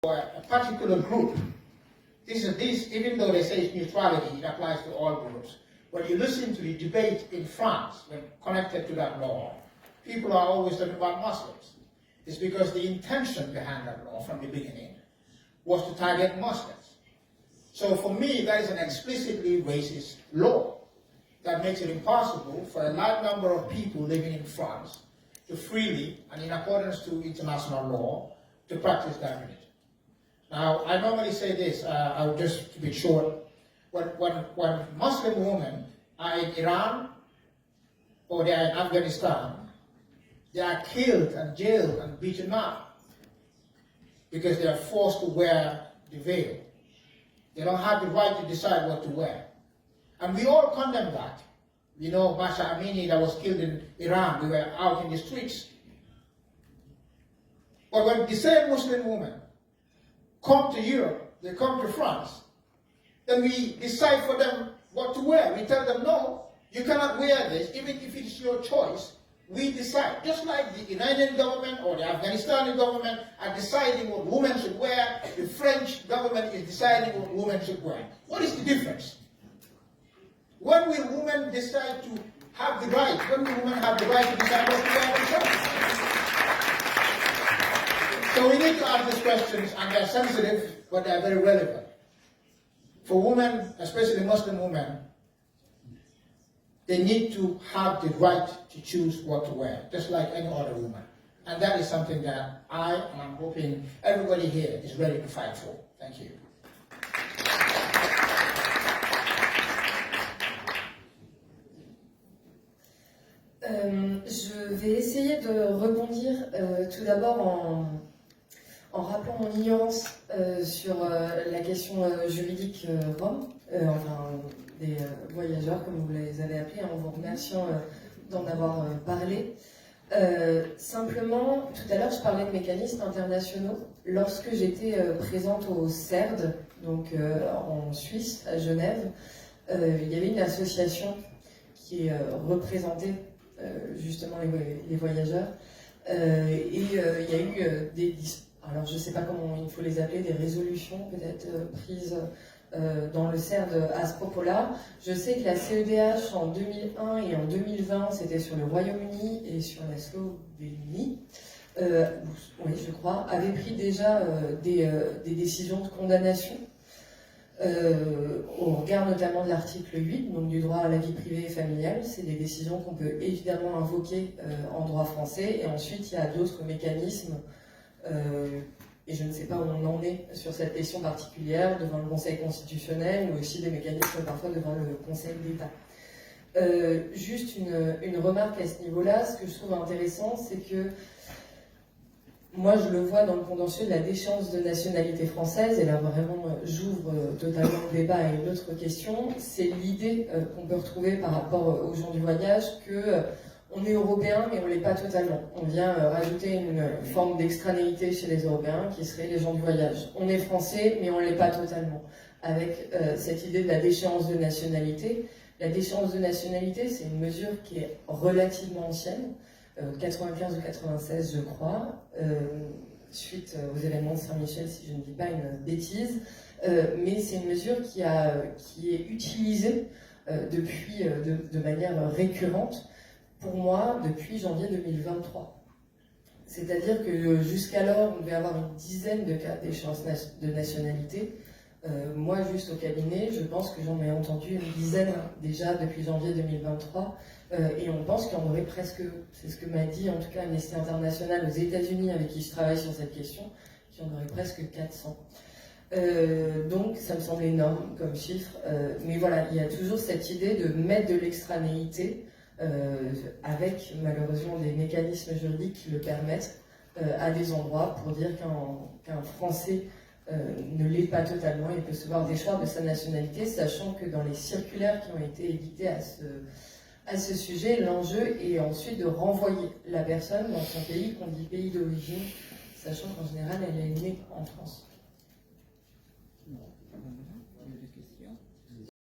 for a particular group. Even though they say it's neutrality, it applies to all groups. When you listen to the debate in France, when connected to that law, people are always talking about Muslims. It's because the intention behind that law from the beginning was to target Muslims. So for me, that is an explicitly racist law that makes it impossible for a large number of people living in France to freely and in accordance to international law to practice that religion. Now, I normally say this, I'll just keep it short. When Muslim women are in Iran or they are in Afghanistan, they are killed and jailed and beaten up because they are forced to wear the veil. They don't have the right to decide what to wear. And we all condemn that. You know, Masha Amini that was killed in Iran, we were out in the streets. But when the same Muslim women come to Europe, they come to France, then we decide for them what to wear. We tell them, no, you cannot wear this, even if it's your choice. We decide, just like the Iranian government or the Afghanistani government are deciding what women should wear, the French government is deciding what women should wear. What is the difference? When will women decide to have the right? When will women have the right to decide what to wear themselves? So we need to ask these questions, and they're sensitive, but they're very relevant. For women, especially Muslim women, they need to have the right to choose what to wear, just like any other woman. And that is something that I, and I'm hoping everybody here is ready to fight for. Thank you. Je vais essayer de rebondir tout d'abord en rappelant mon ignorance sur la question juridique Rome, enfin des voyageurs, comme vous les avez appelés, en vous remerciant d'en avoir parlé. Simplement, tout à l'heure, je parlais de mécanismes internationaux. Lorsque j'étais présente au CERD, donc en Suisse, à Genève, il y avait une association qui représentait justement les voyageurs. Et il y a eu alors je ne sais pas comment il faut les appeler, des résolutions peut-être prises dans le CERD à ce propos-là. Je sais que la CEDH en 2001 et en 2020, c'était sur le Royaume-Uni et sur la Slovénie, oui je crois, avait pris déjà des décisions de condamnation au regard notamment de l'article 8, donc du droit à la vie privée et familiale. C'est des décisions qu'on peut évidemment invoquer en droit français, et ensuite il y a d'autres mécanismes, et je ne sais pas où on en est sur cette question particulière, devant le Conseil constitutionnel, ou aussi des mécanismes parfois devant le Conseil d'État. Juste une remarque à ce niveau-là, ce que je trouve intéressant, c'est que moi, je le vois dans le contentieux de la déchéance de nationalité française, et là vraiment j'ouvre totalement le débat à une autre question. C'est l'idée qu'on peut retrouver par rapport aux gens du voyage que on est européen mais on l'est pas totalement. On vient rajouter une forme d'extranéité chez les Européens qui serait les gens du voyage. On est français mais on l'est pas totalement. Avec cette idée de la déchéance de nationalité. La déchéance de nationalité, c'est une mesure qui est relativement ancienne. 95 ou 96 je crois, suite aux événements de Saint-Michel si je ne dis pas une bêtise, mais c'est une mesure qui est utilisée depuis de manière récurrente, pour moi, depuis janvier 2023. C'est-à-dire que jusqu'alors, on devait avoir une dizaine de cas d'échéance de nationalité. Moi, juste au cabinet, je pense que j'en ai entendu une dizaine déjà depuis janvier 2023. Et on pense qu'il y en aurait presque, c'est ce que m'a dit en tout cas Amnesty International aux États-Unis avec qui je travaille sur cette question, qu'il y en aurait presque 400. Donc ça me semble énorme comme chiffre, mais voilà, il y a toujours cette idée de mettre de l'extranéité avec malheureusement des mécanismes juridiques qui le permettent à des endroits pour dire qu'un Français ne l'est pas totalement et peut se voir déchoir de sa nationalité, sachant que dans les circulaires qui ont été éditées à ce sujet, l'enjeu est ensuite de renvoyer la personne dans son pays, qu'on dit pays d'origine, sachant qu'en général elle est née en France.